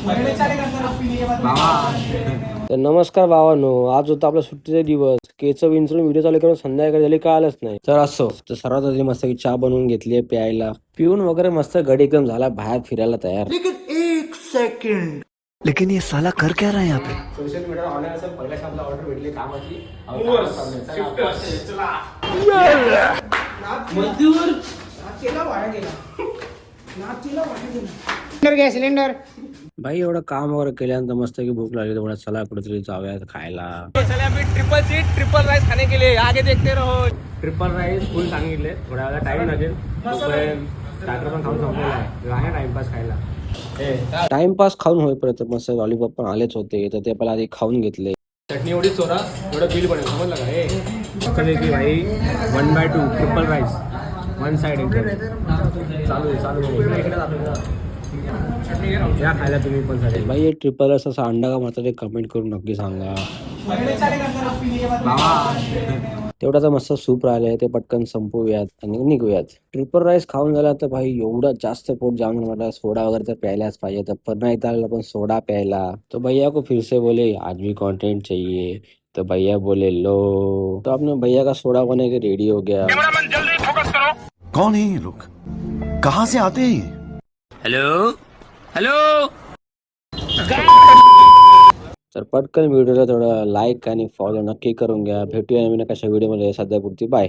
तर नमस्कार भावांनो, आज होता आपला सुट्टीचा दिवस. केचं विंचरून व्हिडिओ चालू करून संध्याकाळी झाली कळालंच नाही. तर असो तर सर्वात आधी मस्त चहा बनवून घेतली प्यायला, पिऊन वगैरे मस्त गडी एकदम झाला बाहेर फिरायला तयार. लेकिन ये साला कर क्या रहा है यहाँ पे? सोशल मीडिया ऑनलाईन असेल पहिल्या शब्दाला ऑर्डर भेटली कामाची. सिलेंडर भाई एवढं काम वगैरे केल्यानंतर मस्त की भूक लागली तर चला कुठेतरी जाऊयात खायला. चले अभी ट्रिपल सीट ट्रिपल राइस खाने के लिए आगे देखते रहो. ट्रिपल राईस फुल सांगितले, थोड्या वेळा टाइम लागेल. स्टार्टर पण खाऊन संपलेला आहे, राहण्या टाइमपास खायला. टाइमपास खाऊन होईपर्यंत मस्त लॉलीपॉप पण आलेच होते, तर ते पहिला आधी खाऊन घेतले. चटणी एवढी चोरा एवढं बिल पडेल समजलं का हे. की भाई 1/2 ट्रिपल राईस वन साइड एकदम चालू या खायला तुम्ही पण चालेल. भाई हे ट्रिपल राईस असा अंडा का मात्र ते कमेंट करून नक्की सांगा. तेवढा मस्त सूप राहिलंय ते पटकन संपवूयात आणि निघूयात. ट्रिपल राईस खाऊन झाला तर भाई एवढं जास्त पोट जाम म्हटलं सोडा वगैरे तर प्यायलाच पाहिजे. तर पण नाही तर पण सोडा प्यायला. तो भैया को फिर से बोले आज भी कंटेंट चाहिए, तो भैया बोले लो. तो आपने भैया का सोडा बने के रेडी हो गया. कौन है ये लोग? कहाँ से आते हैं ये? हेलो तर पटकन व्हिडिओला थोडं लाईक आणि फॉलो नक्की करून घ्या. भेटूया नवीन कशा व्हिडिओमध्ये. सध्या पुरती बाय.